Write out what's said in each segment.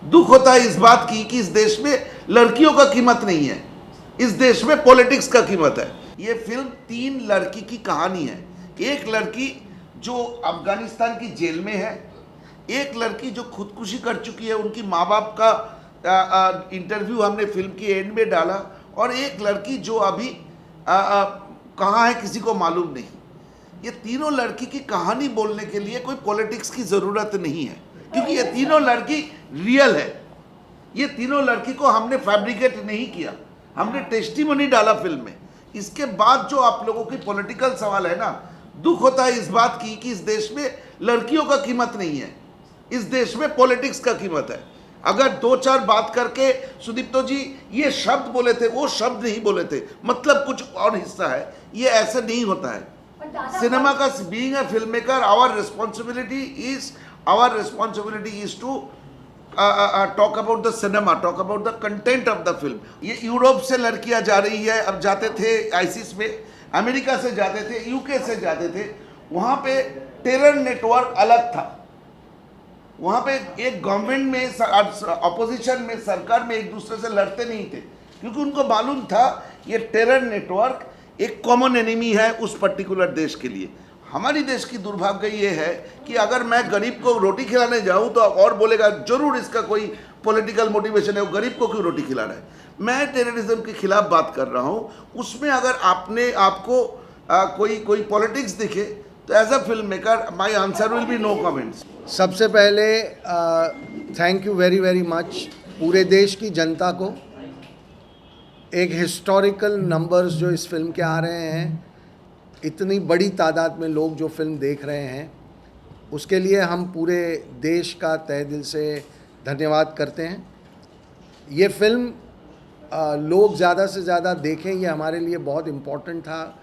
दुख होता है इस बात की कि इस देश में लड़कियों का कीमत नहीं है, इस देश में पॉलिटिक्स का कीमत है। ये फिल्म 3 लड़की की कहानी है। एक लड़की जो अफगानिस्तान की जेल में है, एक लड़की जो खुदकुशी कर चुकी है, उनकी माँ बाप का इंटरव्यू हमने फिल्म की एंड में डाला, और एक लड़की जो अभी कहाँ है किसी को मालूम नहीं। ये तीनों लड़की की कहानी बोलने के लिए कोई पॉलिटिक्स की ज़रूरत नहीं है, क्योंकि ये तीनों लड़की रियल है। ये तीनों लड़की को हमने फैब्रिकेट नहीं किया, हमने टेस्टिमनी डाला फिल्म में। इसके बाद जो आप लोगों की पॉलिटिकल सवाल है ना, दुख होता है इस बात की कि इस देश में लड़कियों का कीमत नहीं है, इस देश में पॉलिटिक्स का कीमत है। अगर 2-4 बात करके सुदीप्तो जी ये शब्द बोले थे, वो शब्द नहीं बोले थे, मतलब कुछ और हिस्सा है, ये ऐसा नहीं होता है। सिनेमा का being a film maker, our responsibility is to talk about the cinema, talk about the content of the film. ये यूरोप से लड़कियां जा रही है, अब जाते थे आईसिस में, अमेरिका से जाते थे, यूके से जाते थे, वहाँ पे टेरर नेटवर्क अलग था। वहाँ पे एक गवर्नमेंट में, अपोजिशन में, सरकार में एक दूसरे से लड़ते नहीं थे, क्योंकि उनको मालूम था ये टेरर नेटवर्क एक कॉमन एनिमी है उस पर्टिकुलर देश के लिए। हमारी देश की दुर्भाग्य ये है कि अगर मैं गरीब को रोटी खिलाने जाऊं तो और बोलेगा जरूर इसका कोई पॉलिटिकल मोटिवेशन है, वो गरीब को क्यों रोटी खिला रहा है। मैं टेररिज्म के खिलाफ बात कर रहा हूं, उसमें अगर आपने आपको कोई पॉलिटिक्स दिखे तो as a film maker my answer will be no comments. सबसे पहले thank you very very much पूरे देश की जनता को। एक हिस्टोरिकल नंबर्स जो इस फिल्म के आ रहे हैं, इतनी बड़ी तादाद में लोग जो फिल्म देख रहे हैं, उसके लिए हम पूरे देश का तहे दिल से धन्यवाद करते हैं। ये फिल्म लोग ज़्यादा से ज़्यादा देखें, ये हमारे लिए बहुत इम्पोर्टेंट था,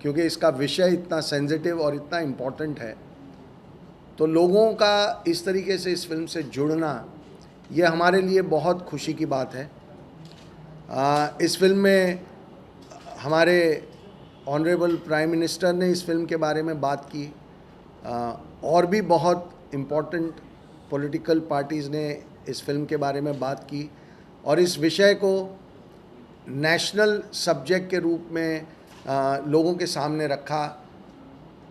क्योंकि इसका विषय इतना सेंसिटिव और इतना इम्पोर्टेंट है। तो लोगों का इस तरीके से इस फिल्म से जुड़ना, ये हमारे लिए बहुत खुशी की बात है। इस फिल्म में हमारे ऑनरेबल प्राइम मिनिस्टर ने इस फिल्म के बारे में बात की, और भी बहुत इम्पोर्टेंट पॉलिटिकल पार्टीज़ ने इस फिल्म के बारे में बात की, और इस विषय को नेशनल सब्जेक्ट के रूप में लोगों के सामने रखा।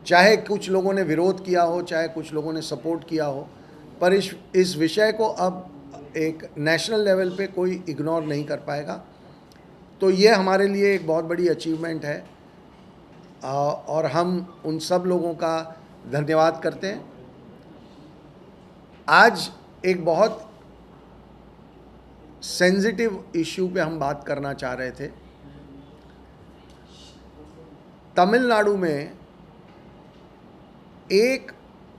चाहे कुछ लोगों ने विरोध किया हो, चाहे कुछ लोगों ने सपोर्ट किया हो, पर इस विषय को अब एक नेशनल लेवल पे कोई इग्नोर नहीं कर पाएगा। तो ये हमारे लिए एक बहुत बड़ी अचीवमेंट है, और हम उन सब लोगों का धन्यवाद करते हैं। आज एक बहुत सेंसिटिव इश्यू पे हम बात करना चाह रहे थे। तमिलनाडु में एक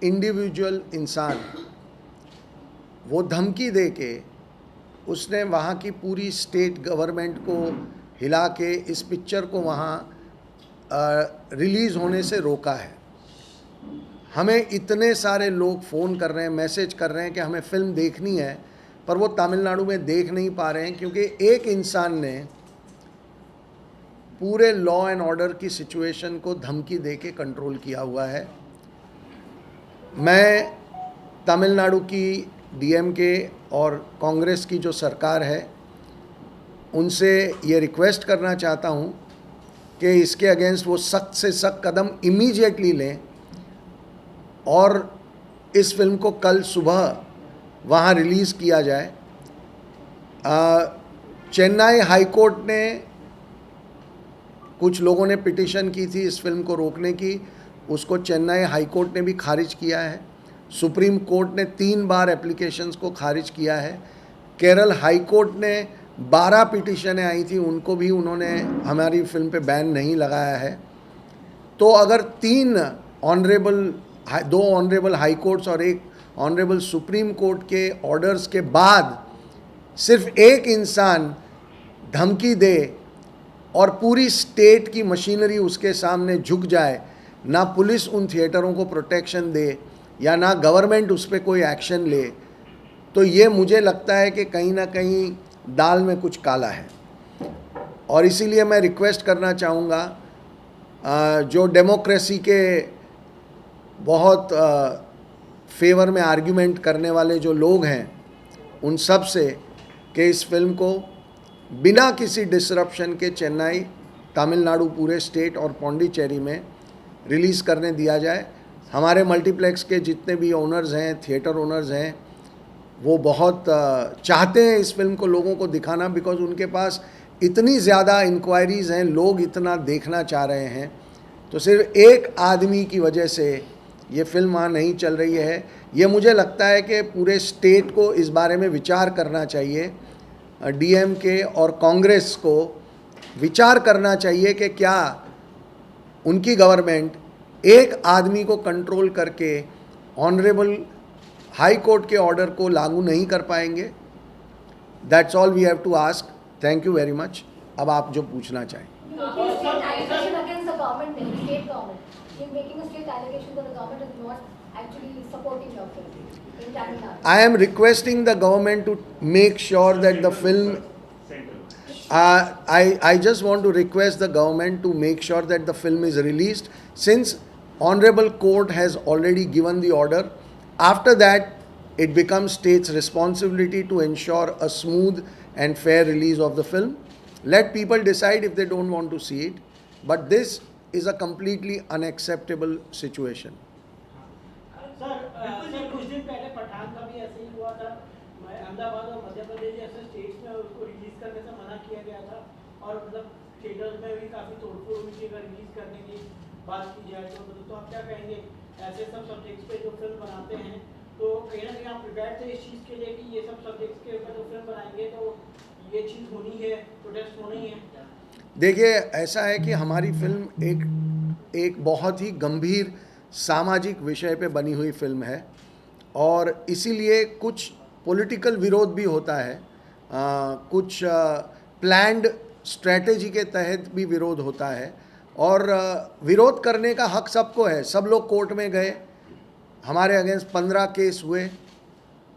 इंडिविजुअल इंसान, वो धमकी दे के उसने वहाँ की पूरी स्टेट गवर्नमेंट को हिला के इस पिक्चर को वहाँ रिलीज़ होने से रोका है। हमें इतने सारे लोग फ़ोन कर रहे हैं, मैसेज कर रहे हैं कि हमें फ़िल्म देखनी है, पर वो तमिलनाडु में देख नहीं पा रहे हैं, क्योंकि एक इंसान ने पूरे लॉ एंड ऑर्डर की सिचुएशन को धमकी दे के कंट्रोल किया हुआ है। मैं तमिलनाडु की डीएमके और कांग्रेस की जो सरकार है, उनसे ये रिक्वेस्ट करना चाहता हूँ कि इसके अगेंस्ट वो सख्त से सख्त कदम इमीडिएटली लें, और इस फिल्म को कल सुबह वहाँ रिलीज़ किया जाए। चेन्नई हाई कोर्ट ने, कुछ लोगों ने पिटीशन की थी इस फिल्म को रोकने की, उसको चेन्नई हाई कोर्ट ने भी खारिज किया है। सुप्रीम कोर्ट ने 3 बार एप्लीकेशंस को खारिज किया है। केरल हाई कोर्ट ने 12 पिटीशनें आई थी, उनको भी उन्होंने हमारी फिल्म पे बैन नहीं लगाया है। तो अगर 2 ऑनरेबल हाई कोर्ट्स और एक ऑनरेबल सुप्रीम कोर्ट के ऑर्डर्स के बाद सिर्फ एक इंसान धमकी दे और पूरी स्टेट की मशीनरी उसके सामने झुक जाए, ना पुलिस उन थिएटरों को प्रोटेक्शन दे या ना गवर्नमेंट उस पर कोई एक्शन ले, तो ये मुझे लगता है कि कहीं ना कहीं दाल में कुछ काला है। और इसीलिए मैं रिक्वेस्ट करना चाहूँगा, जो डेमोक्रेसी के बहुत फेवर में आर्ग्यूमेंट करने वाले जो लोग हैं, उन सब से कि इस फिल्म को बिना किसी डिसरप्शन के चेन्नई, तमिलनाडु पूरे स्टेट और पौंडीचेरी में रिलीज़ करने दिया जाए। हमारे मल्टीप्लेक्स के जितने भी ओनर्स हैं, थिएटर ओनर्स हैं, वो बहुत चाहते हैं इस फिल्म को लोगों को दिखाना, बिकॉज उनके पास इतनी ज़्यादा इंक्वायरीज़ हैं, लोग इतना देखना चाह रहे हैं। तो सिर्फ एक आदमी की वजह से ये फिल्म वहाँ नहीं चल रही है। ये मुझे लगता है कि पूरे स्टेट को इस बारे में विचार करना चाहिए, डीएमके और कांग्रेस को विचार करना चाहिए कि क्या उनकी गवर्नमेंट एक आदमी को कंट्रोल करके ऑनरेबल हाई कोर्ट के ऑर्डर को लागू नहीं कर पाएंगे। That's all we have to ask. Thank you very much. अब आप जो पूछना चाहें। I am requesting the government to make sure that the film. I just want to request the government to make sure that the film is released, since Honorable Court has already given the order. After that, it becomes state's responsibility to ensure a smooth and fair release of the film. Let people decide if they don't want to see it, but this is a completely unacceptable situation. Sir कुछ दिन पहले पठान का भी ऐसे ही हुआ था। अहमदाबाद और मध्य प्रदेश जैसे स्टेट्स में उसको रिलीज करने से मना किया गया था, और मतलब थिएटर्स में भी काफ़ी तोड़फोड़ हुई थी अगर रिलीज करने की बात की जाए तो आप क्या कहेंगे ऐसे सब सब्जेक्ट्स पे जो फिल्म बनाते हैं? तो कहीं ना कहीं आप प्रिपेयर थे इस चीज़ के लिए कि ये सब सब्जेक्ट्स के ऊपर जो फिल्म बनाएंगे तो ये चीज़ होनी है, प्रोटेस्ट होनी है? देखिए, ऐसा है कि हमारी फिल्म एक बहुत ही गंभीर सामाजिक विषय पे बनी हुई फिल्म है, और इसीलिए कुछ पॉलिटिकल विरोध भी होता है, कुछ प्लान्ड स्ट्रैटेजी के तहत भी विरोध होता है, और विरोध करने का हक सबको है। सब लोग कोर्ट में गए, हमारे अगेंस्ट 15 केस हुए,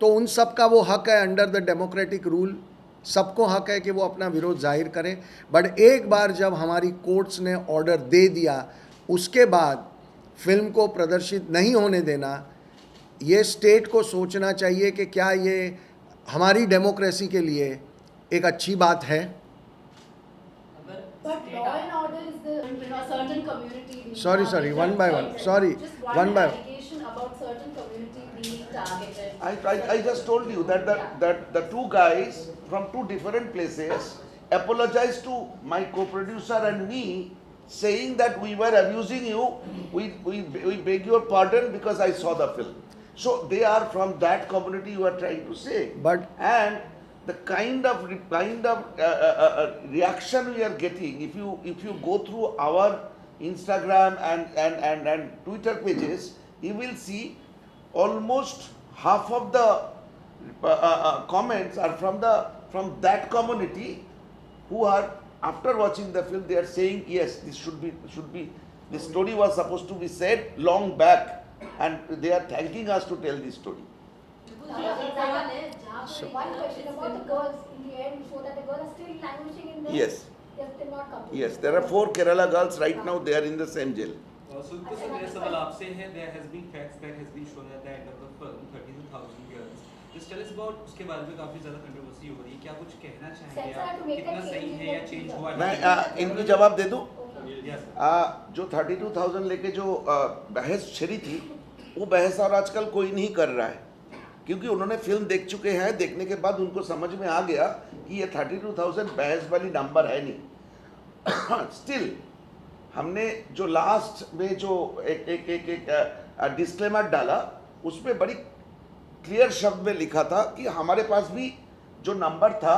तो उन सब का वो हक है अंडर द डेमोक्रेटिक रूल। सबको हक है कि वो अपना विरोध जाहिर करें, बट एक बार जब हमारी कोर्ट्स ने ऑर्डर दे दिया, उसके बाद फिल्म को प्रदर्शित नहीं होने देना, ये स्टेट को सोचना चाहिए कि क्या ये हमारी डेमोक्रेसी के लिए एक अच्छी बात है। Sorry, one by one. Sorry, one by one. I just told you that the two guys from two different places apologized to my co-producer and me, saying that we were abusing you. We beg your pardon because I saw the film. So they are from that community you are trying to say. But and the kind of reaction we are getting, if you go through our Instagram and Twitter pages, you will see almost half of the comments are from that community, who are, after watching the film, they are saying yes, this should be this story was supposed to be said long back, and they are thanking us to tell this story. One question about the girls in the end, so that the girls are still languishing in there. Yes. They have still not come. Yes, there are 4 Kerala girls right now. They are in the same jail. So मेरा सवाल आपसे है, there has been facts that has been shown at the end of the film, 32,000 girls. Just tell us about उसके बारे में काफी ज़्यादा controversy हो रही है, क्या कुछ कहना चाहेंगे आप, कितना सही है या चेंज हुआ है? मैं इनकी जवाब दे दूं। Yes. जो 32,000 लेके जो बहस छिड़ी थी, वो बहस और आजकल कोई नहीं कर रहा है, क्योंकि उन्होंने फिल्म देख चुके हैं। देखने के बाद उनको समझ में आ गया कि ये 32,000 बहस वाली नंबर है नहीं। स्टिल हमने जो लास्ट में जो एक डिस्क्लेमर डाला, उसमें बड़ी क्लियर शब्द में लिखा था कि हमारे पास भी जो नंबर था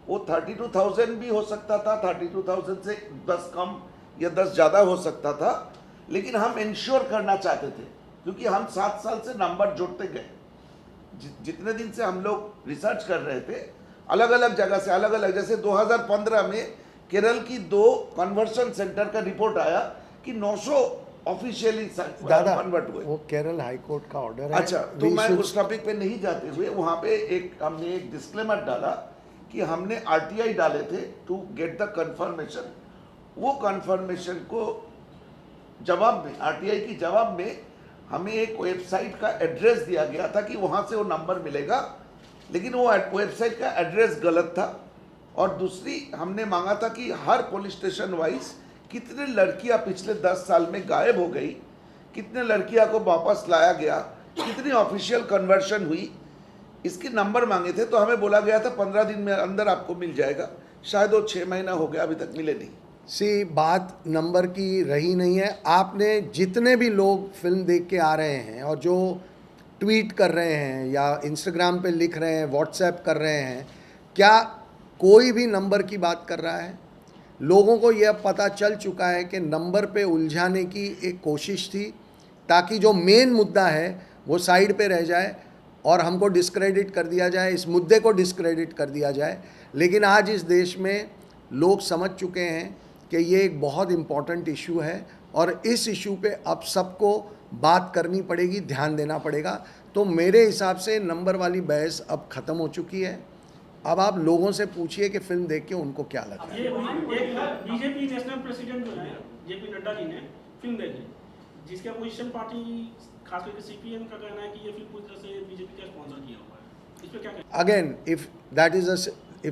वो 32,000 भी हो सकता था, 32,000 से 10 कम या 10 ज़्यादा हो सकता था, लेकिन हम इंश्योर करना चाहते थे, क्योंकि हम 7 साल से नंबर जोड़ते गए। जितने दिन से हम लोग रिसर्च कर रहे थे, अलग अलग जगह से अलग अलग, जैसे 2015 में केरल की 2 कन्वर्शन सेंटर का रिपोर्ट आया कि 900 ऑफिशियली कन्वर्ट हुए। वो केरल हाई कोर्ट का ऑर्डर है। अच्छा, तो मैं उस टॉपिक पे नहीं जाते हुए वहाँ पे हमने एक डिस्क्लेमर डाला कि हमने RTI डाले थे टू गेट द कंफर्मेशन। वो कंफर्मेशन को जवाब में, RTI की जवाब में हमें एक वेबसाइट का एड्रेस दिया गया था कि वहाँ से वो नंबर मिलेगा, लेकिन वो वेबसाइट का एड्रेस गलत था। और दूसरी हमने मांगा था कि हर पुलिस स्टेशन वाइज कितने लड़कियां पिछले 10 साल में गायब हो गई, कितने लड़कियां को वापस लाया गया, कितनी ऑफिशियल कन्वर्शन हुई, इसके नंबर मांगे थे। तो हमें बोला गया था 15 दिन में अंदर आपको मिल जाएगा। शायद वो 6 महीना हो गया, अभी तक मिले नहीं। सी बात नंबर की रही नहीं है। आपने जितने भी लोग फिल्म देख के आ रहे हैं और जो ट्वीट कर रहे हैं या इंस्टाग्राम पे लिख रहे हैं, व्हाट्सएप कर रहे हैं, क्या कोई भी नंबर की बात कर रहा है? लोगों को यह पता चल चुका है कि नंबर पे उलझाने की एक कोशिश थी ताकि जो मेन मुद्दा है वो साइड पे रह जाए और हमको डिस्क्रेडिट कर दिया जाए, इस मुद्दे को डिस्क्रेडिट कर दिया जाए। लेकिन आज इस देश में लोग समझ चुके हैं कि ये एक बहुत इम्पॉर्टेंट इशू है और इस इशू पे अब सबको बात करनी पड़ेगी, ध्यान देना पड़ेगा। तो मेरे हिसाब से नंबर वाली बहस अब ख़त्म हो चुकी है। अब आप लोगों से पूछिए कि फिल्म देख के उनको क्या लगा। ये एक बीजेपी नेशनल प्रेसिडेंट जो है जेपी नड्डा जी ने फिल्म देखी, जिसके अपोजिशन पार्टी खास करके सीपीएम का कहना है कि ये फिल्म पूरी तरह से बीजेपी का स्पॉन्सर किया हुआ है। इस पे क्या कहना है? Again, if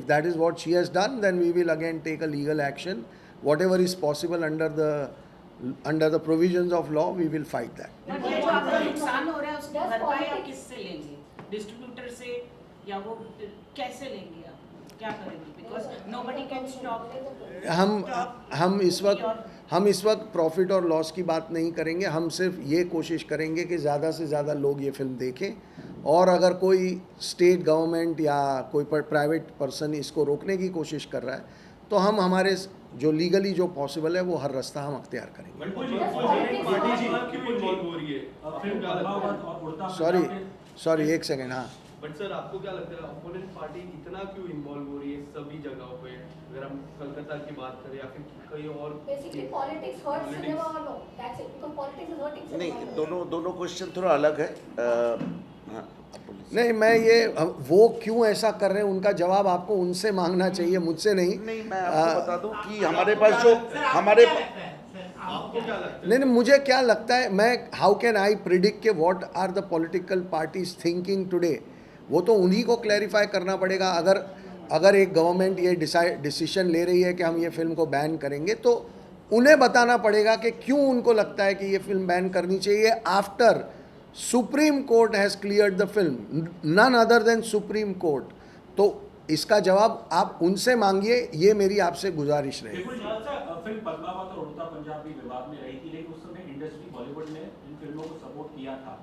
that is what she has done, then we will again take a legal action. Whatever is possible under the provisions of law, we will fight that. But ये जो आपका नुकसान हो रहा है उसकी Does भरपाई आप politics- किससे लेंगे? डिस्ट्रीब्यूटर से या वो कैसे लेंगे आप? क्या करेंगे? Because nobody can stop. हम इस वक्त प्रॉफिट और लॉस की बात नहीं करेंगे। हम सिर्फ ये कोशिश करेंगे कि ज़्यादा से ज़्यादा लोग ये फिल्म देखें और अगर कोई स्टेट गवर्नमेंट या कोई प्राइवेट पर्सन इसको रोकने की कोशिश कर रहा है तो हम हमारे जो लीगली जो पॉसिबल है वो हर रास्ता हम अख्तियार करेंगे। सॉरी एक सेकेंड। हाँ, बट सर आपको क्या लगता है अपोनेंट पार्टी इतना क्यों इन्वॉल्व हो रही है सभी जगहों पे? अगर हम कलकत्ता की बात करें या फिर कहीं और Basically, politics hurts cinema or no? That's it. Because politics is hurting cinema. नहीं, दोनों क्वेश्चन थोड़ा अलग है। हाँ, आप बोलिए। नहीं, मैं ये वो क्यों ऐसा कर रहे हैं उनका जवाब आपको उनसे मांगना चाहिए, मुझसे नहीं। नहीं, मैं आपको बता दूं कि हमारे पास जो हमारे आपको क्या लगता है? नहीं, मुझे क्या लगता है, मैं हाउ कैन आई प्रिडिक्ट के what are the political parties thinking today? वो तो उन्हीं को क्लैरिफाई करना पड़ेगा। अगर एक गवर्नमेंट ये डिसीजन ले रही है कि हम ये फिल्म को बैन करेंगे तो उन्हें बताना पड़ेगा कि क्यों उनको लगता है कि ये फिल्म बैन करनी चाहिए after supreme court has cleared the film, none other than supreme court. तो इसका जवाब आप उनसे मांगिए, ये मेरी आपसे गुजारिश रहेगी। फिल्म पद्मावत और उड़ता पंजाब भी विवाद में रही थी, लेकिन उस समय इंडस्ट्री बॉलीवुड ने इन फिल्मों को सपोर्ट किया था।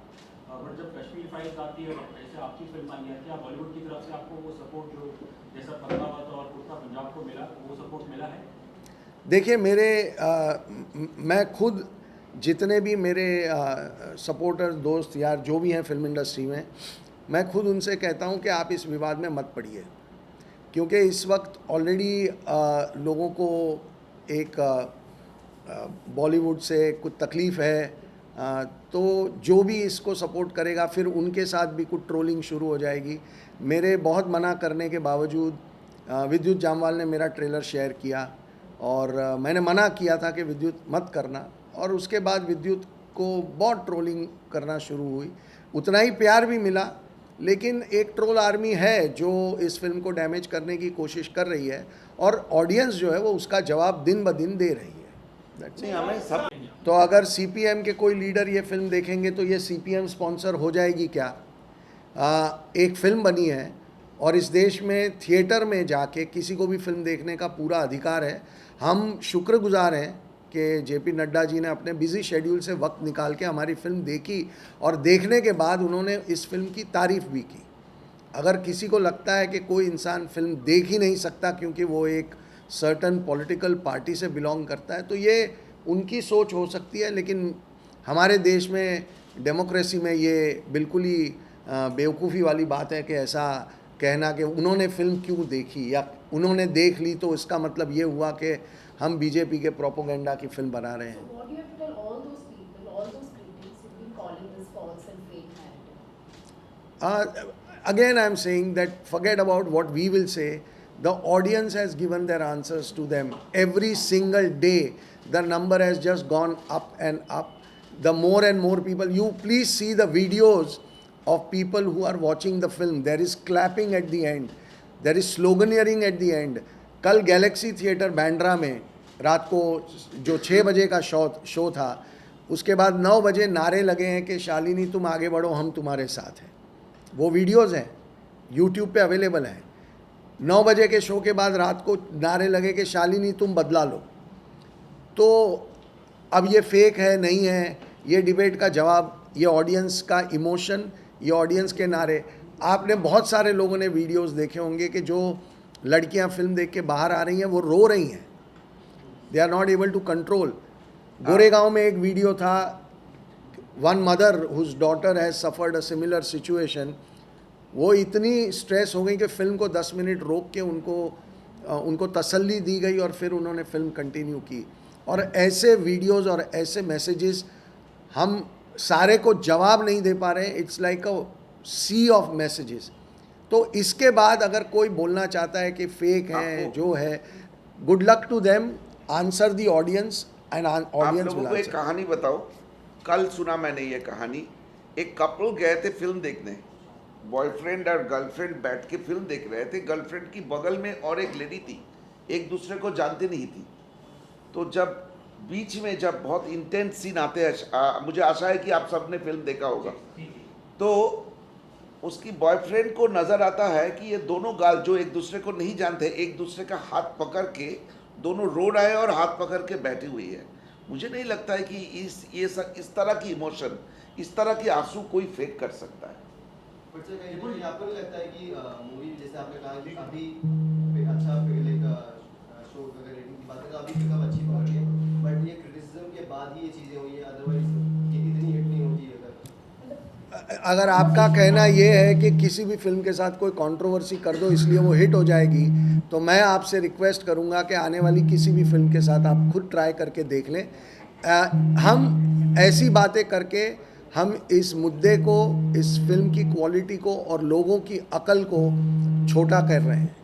बट जब कश्मीर फाइल्स आती है, जैसे आपकी फिल्म आई है, क्या बॉलीवुड की तरफ से आपको वो सपोर्ट जो जैसा पद्मावत और उड़ता पंजाब को मिला वो सपोर्ट मिला है? देखिए, मैं खुद जितने भी मेरे सपोर्टर दोस्त यार जो भी हैं फिल्म इंडस्ट्री में, मैं खुद उनसे कहता हूं कि आप इस विवाद में मत पड़िए, क्योंकि इस वक्त ऑलरेडी लोगों को एक बॉलीवुड से कुछ तकलीफ़ है। तो जो भी इसको सपोर्ट करेगा फिर उनके साथ भी कुछ ट्रोलिंग शुरू हो जाएगी। मेरे बहुत मना करने के बावजूद विद्युत जामवाल ने मेरा ट्रेलर शेयर किया और मैंने मना किया था कि विद्युत मत करना, और उसके बाद विद्युत को बहुत ट्रोलिंग करना शुरू हुई। उतना ही प्यार भी मिला, लेकिन एक ट्रोल आर्मी है जो इस फिल्म को डैमेज करने की कोशिश कर रही है और ऑडियंस जो है वो उसका जवाब दिन ब दिन दे रही है। नहीं, हमें सब तो अगर सीपीएम के कोई लीडर ये फिल्म देखेंगे तो ये सीपीएम स्पॉन्सर हो जाएगी क्या? एक फिल्म बनी है और इस देश में थिएटर में जाके किसी को भी फिल्म देखने का पूरा अधिकार है। हम शुक्रगुजार हैं कि जेपी नड्डा जी ने अपने बिजी शेड्यूल से वक्त निकाल के हमारी फिल्म देखी और देखने के बाद उन्होंने इस फिल्म की तारीफ़ भी की। अगर किसी को लगता है कि कोई इंसान फिल्म देख ही नहीं सकता क्योंकि वो एक सर्टन पॉलिटिकल पार्टी से बिलोंग करता है, तो ये उनकी सोच हो सकती है, लेकिन हमारे देश में डेमोक्रेसी में ये बिल्कुल ही बेवकूफ़ी वाली बात है कि ऐसा कहना कि उन्होंने फिल्म क्यों देखी या उन्होंने देख ली तो इसका मतलब ये हुआ कि हम बीजेपी के प्रोपोगेंडा की फिल्म बना रहे हैं। So what do you have to tell all those people, all those critics who've been calling this false and fake narrative? Again, I am saying that forget about what we will say. The audience has given their answers to them. Every single day, the number has just gone up and up. The more and more people, you please see the videos of people who are watching the film. There is clapping at the end. There is sloganeering at the end. कल Galaxy theatre Bandra में रात को जो 6 बजे का show था, उसके बाद 9 बजे नारे लगे हैं कि शालिनी तुम आगे बढ़ो, हम तुम्हारे साथ हैं. वो वीडियोज़ हैं, यूट्यूब पे अवेलेबल हैं. 9 बजे के शो के बाद रात को नारे लगे कि शालिनी तुम बदला लो. तो अब ये फेक है नहीं है, ये डिबेट का जवाब, ये ऑडियंस का इमोशन, ये ऑडियंस के नारे. आपने बहुत सारे लोगों ने वीडियोस देखे होंगे कि जो लड़कियां फिल्म देख के बाहर आ रही हैं वो रो रही हैं. They are not able to control. Goregaon में एक वीडियो था, one mother whose daughter has suffered a similar situation. वो इतनी स्ट्रेस हो गई कि फ़िल्म को 10 मिनट रोक के उनको तसल्ली दी गई और फिर उन्होंने फ़िल्म कंटिन्यू की. और ऐसे वीडियोस और ऐसे मैसेजेस हम सारे को जवाब नहीं दे पा रहे हैं. It's like a sea of messages. तो इसके बाद अगर कोई बोलना चाहता है कि फेक है जो है, good luck to them. Answer the audience and आप ऑडियंस लोगों को एक कहानी बताओ. कल सुना मैंने ये कहानी. एक कपल गए थे फिल्म देखने, बॉयफ्रेंड और गर्लफ्रेंड बैठ के फिल्म देख रहे थे. गर्लफ्रेंड की बगल में और एक लेडी थी, एक दूसरे को जानती नहीं थी. तो जब बीच में जब बहुत इंटेंस सीन आते हैं, मुझे आशा है कि आप सब ने फिल्म देखा होगा, तो उसकी बॉयफ्रेंड को नज़र आता है कि ये दोनों गाल जो एक दूसरे को नहीं जानते, एक दूसरे का हाथ पकड़ के दोनों रो रहे हैं और हाथ पकड़ के बैठी हुई है. मुझे नहीं लगता है कि इस तरह की इमोशन, इस तरह के आंसू कोई फेक कर सकता है. बट सर कहीं आपको नहीं लगता है कि मूवी जैसे आपने कहा कि अभी अच्छा पहले का शो अगर रेटिंग की बात करें तो अभी पिकअप अच्छी पकड़ है, बट ये क्रिटिसिज्म के बाद ही ये चीज़ें हुई हैं, अदरवाइज ये इतनी हिट नहीं होती अगर आपका कहना ये है कि किसी भी फिल्म के साथ कोई कंट्रोवर्सी कर दो इसलिए वो हिट हो जाएगी, तो मैं आपसे रिक्वेस्ट करूंगा कि आने वाली किसी भी फिल्म के साथ आप खुद ट्राई करके देख लें. हम ऐसी बातें करके हम इस मुद्दे को, इस फिल्म की क्वालिटी को और लोगों की अकल को छोटा कर रहे हैं.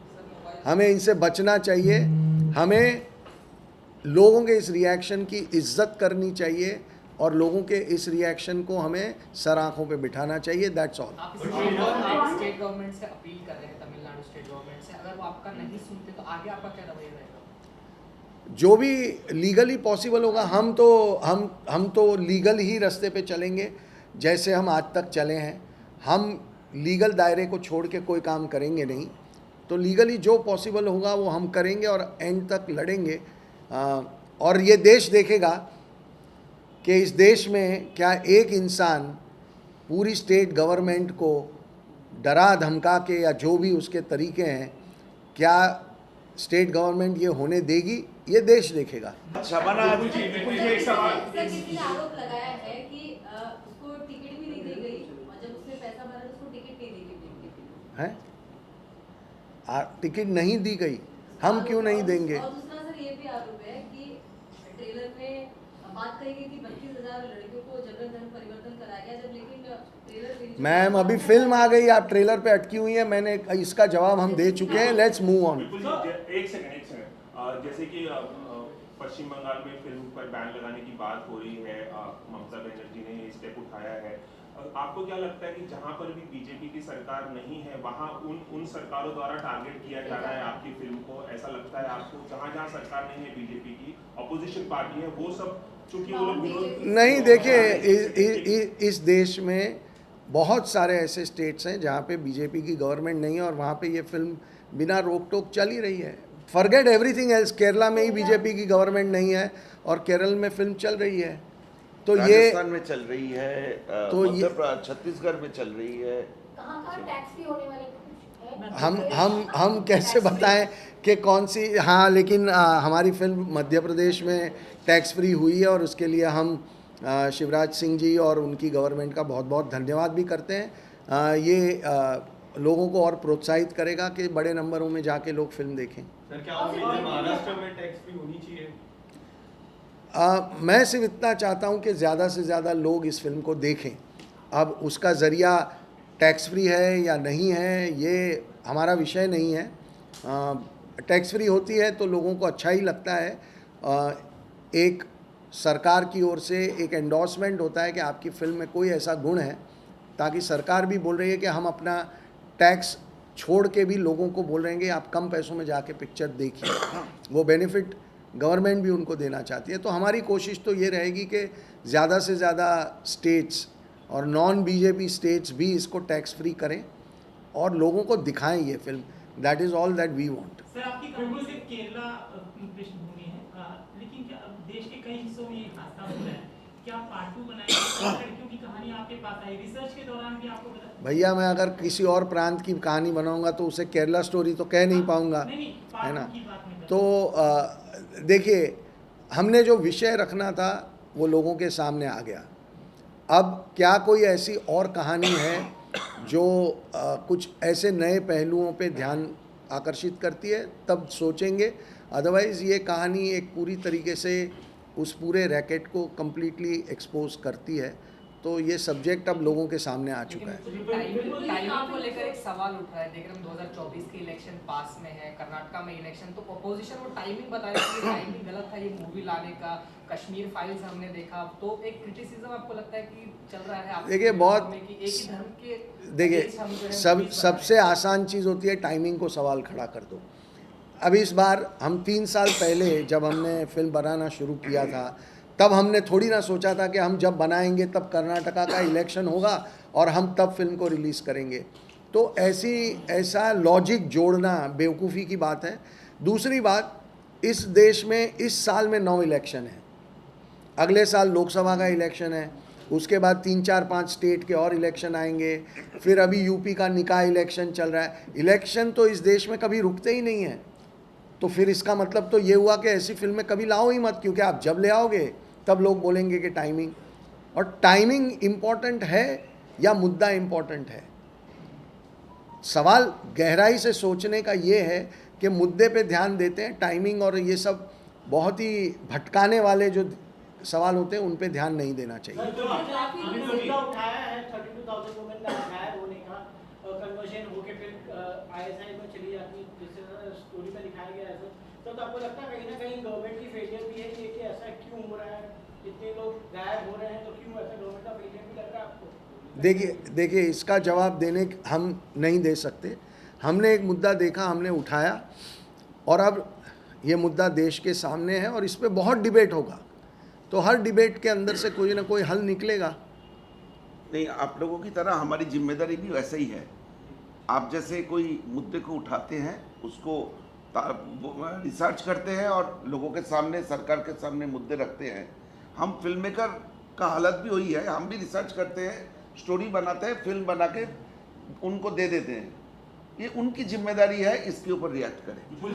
हमें इनसे बचना चाहिए. हमें लोगों के इस रिएक्शन की इज्जत करनी चाहिए और लोगों के इस रिएक्शन को हमें सर आँखों पे बिठाना चाहिए. That's all. आप स्टेट गवर्नमेंट से अपील कर रहे हैं, तमिलनाडु स्टेट गवर्नमेंट से, अगर वो आपका नहीं सुनते तो आगे आपका क्या रवैया रहेगा? जो भी लीगली पॉसिबल होगा. हम तो लीगल ही रास्ते पे चलेंगे जैसे हम आज तक चले हैं. हम लीगल दायरे को छोड़ के कोई काम करेंगे नहीं. तो लीगली जो पॉसिबल होगा वो हम करेंगे और एंड तक लड़ेंगे. और ये देश देखेगा कि इस देश में क्या एक इंसान पूरी स्टेट गवर्नमेंट को डरा धमका के या जो भी उसके तरीके हैं, क्या स्टेट गवर्नमेंट ये होने देगी? ये देश देखेगा. शबाना, किसी ने आरोप लगाया है कि उसको टिकट भी नहीं दी गई और जब उसने पैसा भरा तो उसको टिकट नहीं दी गई. हैं? टिकट नहीं दी गई, हम क्यों नहीं देंगे? और दूसरा सर ये भी आरोप है कि ट्रेलर में बात कही गई कि 32,000 लड़कियों को जबरन धर्म परिवर्तन कराया गया, जब लेकिन ट्रेलर मैम अभी फिल्म आ गई, आप ट्रेलर पे अटकी हुई है. मैंने इसका जवाब हम दे चुके हैं. Let's move on. एक सेकंड. जैसे कि पश्चिम बंगाल में फिल्म पर बैन लगाने की बात हो रही है, ममता बनर्जी ने ये स्टेप उठाया है. आपको क्या लगता है कि जहां पर भी बीजेपी की सरकार नहीं है वहां उन सरकारों द्वारा टारगेट किया जा रहा है आपकी फिल्म को? ऐसा लगता है आपको जहां जहां सरकार नहीं है बीजेपी की, अपोजिशन पार्टी है, वो सब चूंकि वो लोग नहीं. देखिए इस देश में बहुत सारे ऐसे स्टेट्स हैं जहाँ पे बीजेपी की गवर्नमेंट नहीं है और वहाँ पे ये फिल्म बिना रोक टोक चल ही रही है. Forget everything else. केरला में ही बीजेपी की गवर्नमेंट नहीं है और केरल में फिल्म चल रही है. तो ये राजस्थान में चल रही है, तो छत्तीसगढ़ में चल रही है. कहाँ टैक्स फ्री होने वाले हम कैसे बताएं कि कौन सी. हाँ, लेकिन हमारी फिल्म मध्य प्रदेश में टैक्स फ्री हुई है और उसके लिए हम शिवराज सिंह जी और उनकी गवर्नमेंट का बहुत बहुत धन्यवाद भी करते हैं. ये लोगों को और प्रोत्साहित करेगा कि बड़े नंबरों में जाके लोग फिल्म देखें. सर क्या महाराष्ट्र में टैक्स फ्री होनी चाहिए? मैं सिर्फ इतना चाहता हूं कि ज़्यादा से ज़्यादा लोग इस फिल्म को देखें. अब उसका ज़रिया टैक्स फ्री है या नहीं है ये हमारा विषय नहीं है. टैक्स फ्री होती है तो लोगों को अच्छा ही लगता है. एक सरकार की ओर से एक एंडोर्समेंट होता है कि आपकी फ़िल्म में कोई ऐसा गुण है ताकि सरकार भी बोल रही है कि हम अपना टैक्स छोड़ के भी लोगों को बोल रहे हैं कि आप कम पैसों में जाके पिक्चर देखिए, वो बेनिफिट गवर्नमेंट भी उनको देना चाहती है। तो हमारी कोशिश तो ये रहेगी कि ज़्यादा से ज़्यादा स्टेट्स और नॉन बीजेपी स्टेट्स भी इसको टैक्स फ्री करें और लोगों को दिखाएं ये film. That is all that we want. Sir, आपकी कहानी सिर्फ केरला पृष्ठभूमि है, लेकिन क्या अब देश के कई हिस्सों में ये हादसा हो रहा है, क्या पार्ट 2 बनाएंगे? लड़कियों की कहानी आपके पास आई, रिसर्च के दौरान भी आपको पता? भैया मैं अगर किसी और प्रांत की कहानी बनाऊंगा तो उसे केरला स्टोरी तो कह नहीं पाऊंगा, नहीं, है ना। की बात नहीं कर तो देखिए, हमने जो विषय रखना था वो लोगों के सामने आ गया। अब क्या कोई ऐसी और कहानी है जो कुछ ऐसे नए पहलुओं पे ध्यान आकर्षित करती है, तब सोचेंगे। अदरवाइज़ ये कहानी एक पूरी तरीके से उस पूरे रैकेट को कम्प्लीटली एक्सपोज करती है। तो ये सब्जेक्ट अब लोगों के सामने आ चुका है। टाइमिंग को लेकर एक सवाल उठ रहा है। देख रहे हम 2024 के इलेक्शन पास में है, कर्नाटका में इलेक्शन, तो अपोजिशन वो टाइमिंग बता रही है कि टाइमिंग गलत था ये मूवी लाने का। कश्मीर फाइल्स हमने देखा, तो एक क्रिटिसिज्म आपको लगता है कि चल रहा है? देखिए, बहुत एक ही धर्म के देखिए, सबसे आसान चीज़ होती है टाइमिंग को सवाल खड़ा कर दो। अब इस बार हम 3 साल पहले जब हमने फिल्म बनाना शुरू किया था, तब हमने थोड़ी ना सोचा था कि हम जब बनाएंगे तब कर्नाटका का इलेक्शन होगा और हम तब फिल्म को रिलीज़ करेंगे। तो ऐसा लॉजिक जोड़ना बेवकूफ़ी की बात है। दूसरी बात, इस देश में इस साल में 9 इलेक्शन है, अगले साल लोकसभा का इलेक्शन है, उसके बाद 3, 4, 5 स्टेट के और इलेक्शन आएंगे, फिर अभी यूपी का निकाय इलेक्शन चल रहा है। इलेक्शन तो इस देश में कभी रुकते ही नहीं हैं। तो फिर इसका मतलब तो ये हुआ कि ऐसी फिल्में कभी लाओ ही मत, क्योंकि आप जब ले आओगे तब लोग बोलेंगे कि टाइमिंग। और टाइमिंग इम्पॉर्टेंट है या मुद्दा इम्पॉर्टेंट है? सवाल गहराई से सोचने का ये है कि मुद्दे पे ध्यान देते हैं, टाइमिंग और ये सब बहुत ही भटकाने वाले जो सवाल होते हैं उन पे ध्यान नहीं देना चाहिए। अभी मुद्दा उठाया है 32,000 वुमेन का गायब होने का, कन्वर्जन होके फिर ISI में चली जाती, जिस स्टोरी में दिखाया गया है। तो आपको लगता है कहीं ना कहीं गवर्नमेंट की फेलियर भी है कि ऐसा क्यों हो रहा है, इतने लोग गायब हो रहे हैं, तो क्यों ऐसा गवर्नमेंट का फेलियर भी लग रहा है आपको? देखिए इसका जवाब देने हम नहीं दे सकते। हमने एक मुद्दा देखा, हमने उठाया, और अब ये मुद्दा देश के सामने है और इस पर बहुत डिबेट होगा। तो हर डिबेट के अंदर से कोई ना कोई हल निकलेगा। नहीं, आप लोगों की तरह हमारी जिम्मेदारी भी वैसे ही है। आप जैसे कोई मुद्दे को उठाते हैं, उसको रिसर्च करते हैं और लोगों के सामने, सरकार के सामने मुद्दे रखते हैं। हम फिल्म मेकर का हालत भी वही है, हम भी रिसर्च करते हैं, स्टोरी बनाते हैं, फिल्म बना के उनको दे देते हैं। ये उनकी जिम्मेदारी है, इसके ऊपर रिएक्ट करें। विपुल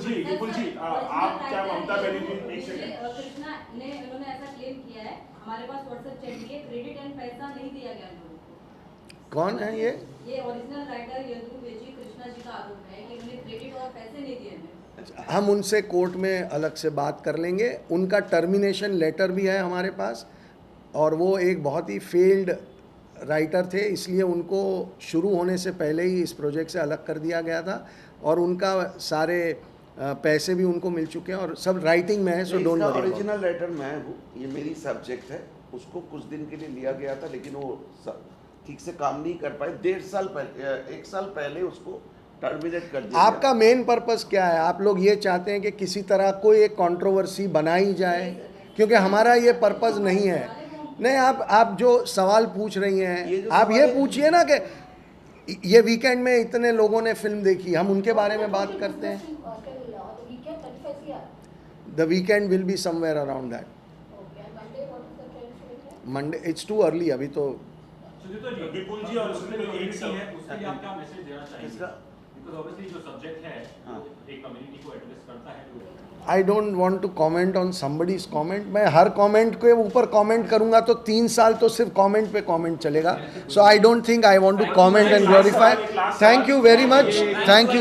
जी, आप क्या ममता बनर्जी, कृष्णा ने उन्होंने ऐसा क्लेम किया है, हमारे पास व्हाट्सएप चैट में क्रेडिट एंड पैसा नहीं दिया गया लोगों को। कौन है ये? ओरिजिनल राइटर यदुवेजी कृष्णा जी का आरोप है कि उन्होंने क्रेडिट और पैसे नहीं दिए हमें। हम उनसे कोर्ट में अलग से बात कर लेंगे। उनका टर्मिनेशन लेटर भी है हमारे पास, और वो एक बहुत ही फेल्ड राइटर थे, इसलिए उनको शुरू होने से पहले ही इस प्रोजेक्ट से अलग कर दिया गया था, और उनका सारे पैसे भी उनको मिल चुके हैं और सब राइटिंग में है। So don't worry. Original writer मैं हूँ, ये मेरी सब्जेक्ट है। उसको कुछ दिन के लिए लिया गया था, लेकिन वो ठीक से काम नहीं कर पाए। 1.5 साल पहले उसको टर्मिनेट कर दिया। आपका मेन पर्पस क्या है? आप लोग ये चाहते हैं कि किसी तरह कोई एक कंट्रोवर्सी बनाई जाए, क्योंकि हमारा ये पर्पस नहीं है। नहीं, आप जो सवाल पूछ रही हैं, आप ये पूछिए ना कि ये वीकेंड में इतने लोगों ने फिल्म देखी, हम उनके बारे में बात करते हैं। The weekend will be somewhere around that. Monday it's too early अभी तो। विपुल जी, और उसमें जो एक सी है उसके लिए आप क्या मैसेज देना चाहेंगे? किसका? बिकॉज़ ऑब्वियसली जो सब्जेक्ट है एक कम्युनिटी को एड्रेस करता है। I don't want to comment on somebody's comment. मैं हर कमेंट के ऊपर कमेंट करूंगा तो 3 साल तो सिर्फ कमेंट पे कमेंट चलेगा। So I don't think I want to comment and glorify. Thank you very much. Thank you.